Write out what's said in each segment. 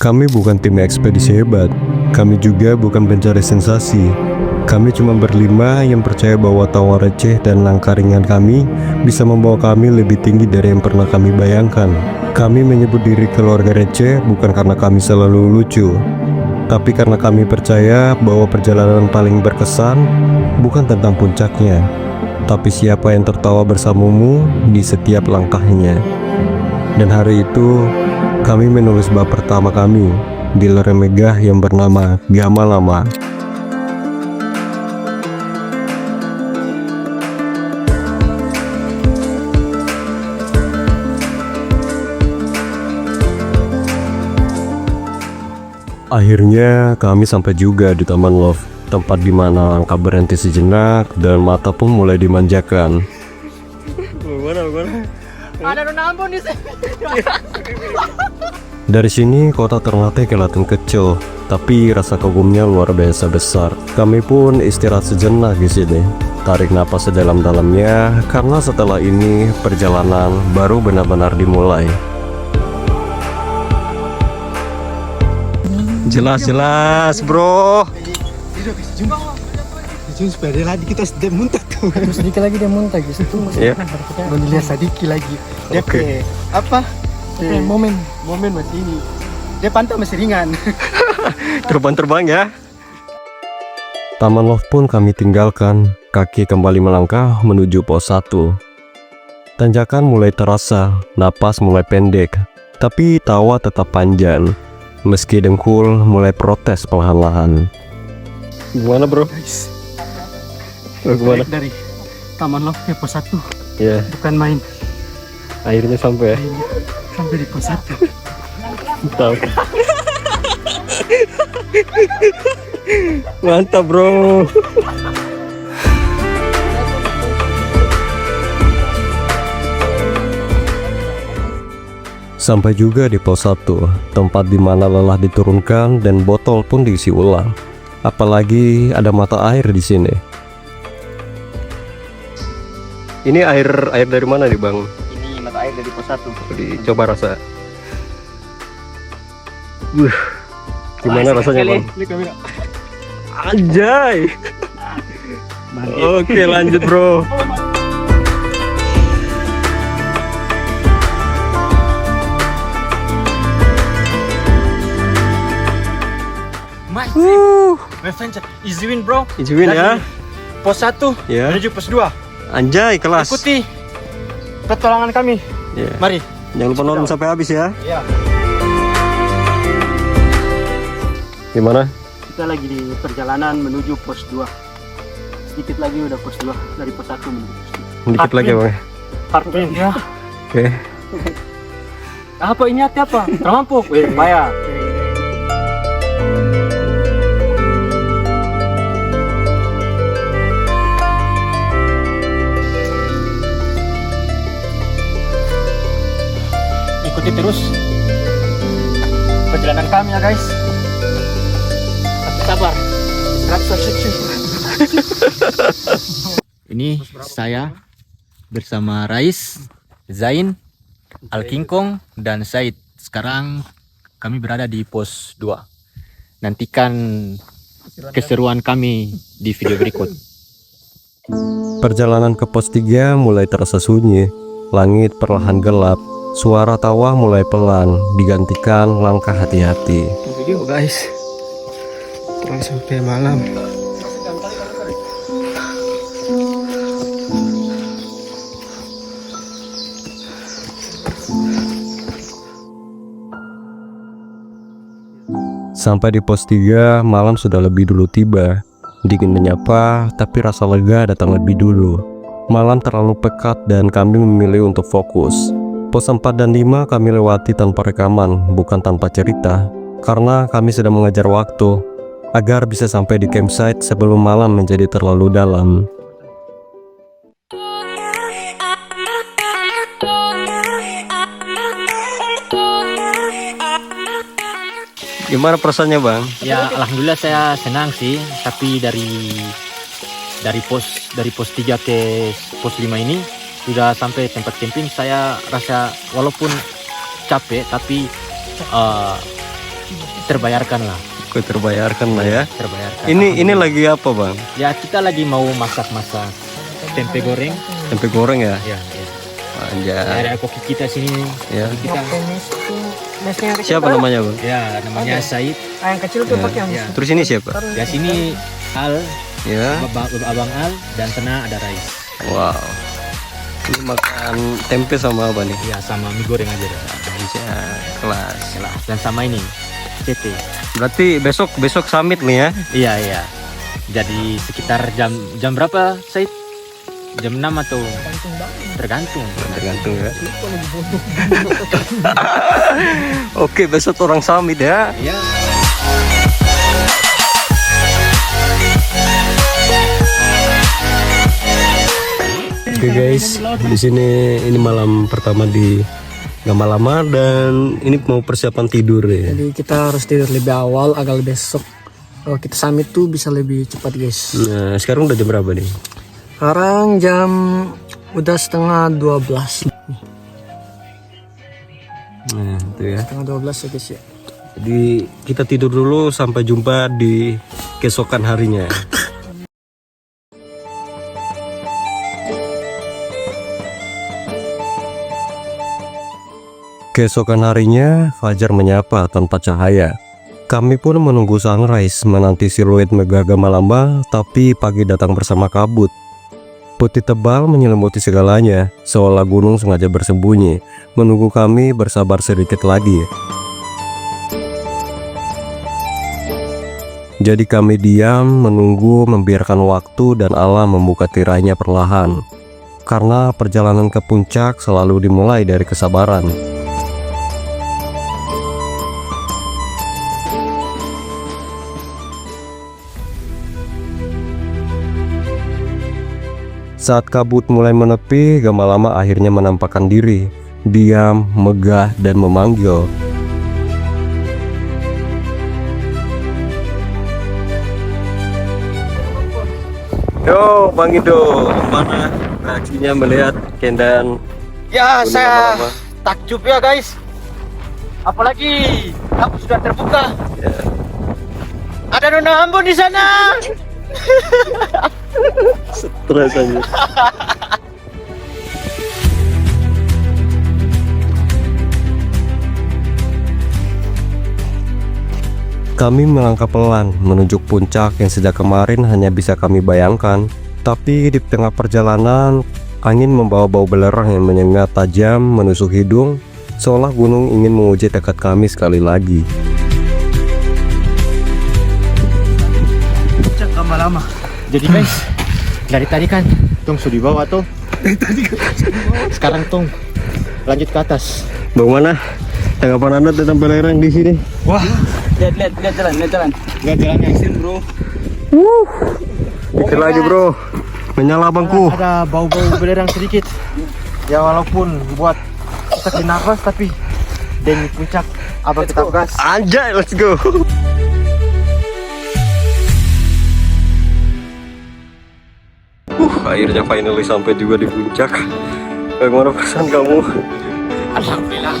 Kami bukan tim ekspedisi hebat. Kami juga bukan pencari sensasi. Kami cuma berlima yang percaya bahwa tawa receh dan langkah ringan kami bisa membawa kami lebih tinggi dari yang pernah kami bayangkan. Kami menyebut diri keluarga receh bukan karena kami selalu lucu, tapi karena kami percaya bahwa perjalanan paling berkesan bukan tentang puncaknya, tapi siapa yang tertawa bersamamu di setiap langkahnya. Dan hari itu, kami menulis bab pertama kami di lereng megah yang bernama Gama Lama. Akhirnya kami sampai juga di Taman Love, tempat di mana langkah berhenti sejenak dan mata pun mulai dimanjakan. Ada Ronaldo di sini. Dari sini kota Ternate kelihatan kecil, tapi rasa kagumnya luar biasa besar. Kami pun istirahat sejenak di sini, tarik napas sedalam-dalamnya karena setelah ini perjalanan baru benar-benar dimulai. Jelas bro. Jom supaya lagi kita sedang muntah tuh. Sedikit lagi dia muntah gitu. Iya. Boleh lihat sedikit lagi. Dia Oke. apa? Momen. Momen masih ini. Dia pantai masih ringan. Terbang ya. Taman Love pun kami tinggalkan. Kaki kembali melangkah menuju pos 1. Tanjakan mulai terasa, napas mulai pendek, tapi tawa tetap panjang. Meski dengkul mulai protes perlahan-lahan. Gimana bro? Guys. Gimana? Dari Taman Love ke pos 1. Ya, Bukan main. akhirnya sampai. Sampai di pos 1. Tahu. Mantap bro. Sampai juga di pos 1, tempat di mana lelah diturunkan dan botol pun diisi ulang. Apalagi ada mata air di sini. Ini air dari mana nih bang? Ini mata air dari pos 1. Dicoba rasa. Gimana rasanya bang? Anjay. Oke lanjut bro. Adventure easy win bro. Easy win ya. Pos 1 Ya. menuju pos 2. Anjay kelas. Ikuti petualangan kami. Ya. Mari. Jangan lupa nonton sampai habis ya. Ya. Gimana? Kita lagi di perjalanan menuju pos 2. Sedikit lagi udah pos 2 dari pos 1 menuju pos 2. Dikit lagi bang. Hardwin ya. Oke. Apa ini hati apa? Terlampau. Bayar. Ikuti terus perjalanan kami ya guys. Tapi sabar. Ini saya bersama Rais, Zain, Al Kingkong, dan Said. Sekarang kami berada di pos 2. Nantikan keseruan kami di video berikut. Perjalanan ke pos 3 mulai terasa sunyi. Langit perlahan gelap. Suara tawa mulai pelan, digantikan langkah hati-hati. Video guys. Terus sampai malam. Sampai di pos 3, malam sudah lebih dulu tiba. Dingin menyapa, tapi rasa lega datang lebih dulu. Malam terlalu pekat dan kami memilih untuk fokus. Pos 4 dan 5 kami lewati tanpa rekaman, bukan tanpa cerita, karena kami sedang mengejar waktu agar bisa sampai di campsite sebelum malam menjadi terlalu dalam. Gimana perasaannya bang? Ya, alhamdulillah saya senang sih. Tapi dari pos 3 ke pos 5 ini sudah sampai tempat camping. Saya rasa walaupun capek, tapi terbayarkan lah. Terbayarkan lah ya. Terbayarkan. Ini lagi apa bang? Ya kita lagi mau masak-masak tempe goreng. Tempe goreng ya? Ya. Anjay. Ada koki kita sini. Ya. Koki kita. Mesnya yang kecil. Siapa namanya bang? Ya namanya Said. Yang kecil tuh pakai yang Ya. Terus ini siapa? Ya sini Al, Ya. abang Al, dan sana ada Rais. Wow. Ini makan tempe sama apa nih? Ya sama mie goreng aja dah. Anjay, kelas. Dan sama ini CT. Berarti besok summit nih ya? Iya. Jadi sekitar jam berapa Said? Jam 6 atau tergantung. Tergantung ya. Oke, besok orang summit ya. Iya. Oke guys, di sini ini malam pertama di Gamalama dan ini mau persiapan tidur ya. Jadi kita harus tidur lebih awal agar besok kalau kita summit tuh bisa lebih cepat guys. Nah, sekarang udah jam berapa nih? Sekarang jam udah setengah 12. Nah, itu ya. Setengah 12 ya guys ya. Jadi kita tidur dulu sampai jumpa di keesokan harinya. Keesokan harinya, fajar menyapa tanpa cahaya. Kami pun menunggu sunrise, menanti siluet megah Gamalama, tapi pagi datang bersama kabut. Putih tebal menyelimuti segalanya, seolah gunung sengaja bersembunyi, menunggu kami bersabar sedikit lagi. Jadi kami diam, menunggu, membiarkan waktu dan alam membuka tirainya perlahan. Karena perjalanan ke puncak selalu dimulai dari kesabaran. Saat kabut mulai menepi, Gamalama akhirnya menampakkan diri, diam, megah, dan memanggil. Yo, Bang Ido, mana reaksinya melihat keindahan Ya, Gunung saya Gamalama? takjub ya guys. Apalagi kabut sudah terbuka. Ya. Ada Nona Ambon di sana. Stres aja. Kami melangkah pelan menuju puncak yang sejak kemarin hanya bisa kami bayangkan. Tapi di tengah perjalanan, angin membawa bau belerang yang menyengat tajam menusuk hidung, seolah gunung ingin menguji tekad kami sekali lagi. Puncak Gamalama. Jadi guys, dari tadi kan Tung sudah di bawah tuh. Sekarang Tung lanjut ke atas. Bagaimana tanggapan Anda tentang belerang di sini? Wah, lihat jalan. Gak jalan ekstrim bro. Itu lagi bro, menyala bangku. Ada bau-bau belerang sedikit. Ya walaupun buat sesak nafas tapi demi puncak abang tetap gas. Anjay, let's go. Akhirnya finally sampai juga di puncak. Bagaimana perasaan kamu? Alhamdulillah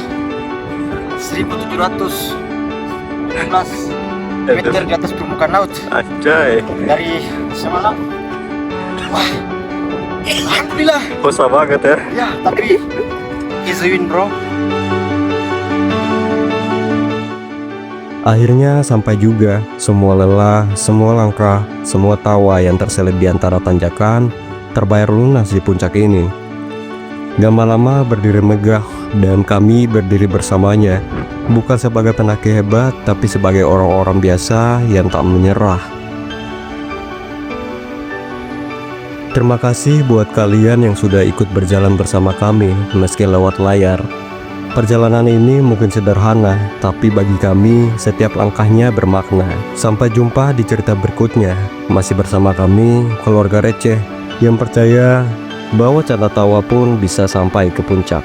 1712 meter di atas permukaan laut Anjay, dari semalam. Wah, alhamdulillah. susah banget ya. Ya, tapi is the win bro. Akhirnya sampai juga. Semua lelah, semua langkah, semua tawa yang terselip di antara tanjakan terbayar lunas di puncak ini. Gamalama berdiri megah dan kami berdiri bersamanya, bukan sebagai pendaki hebat, tapi sebagai orang-orang biasa yang tak menyerah. Terima kasih buat kalian yang sudah ikut berjalan bersama kami meski lewat layar. Perjalanan ini mungkin sederhana, tapi bagi kami setiap langkahnya bermakna. Sampai jumpa di cerita berikutnya. Masih bersama kami, keluarga receh, yang percaya bahwa canda tawa pun bisa sampai ke puncak.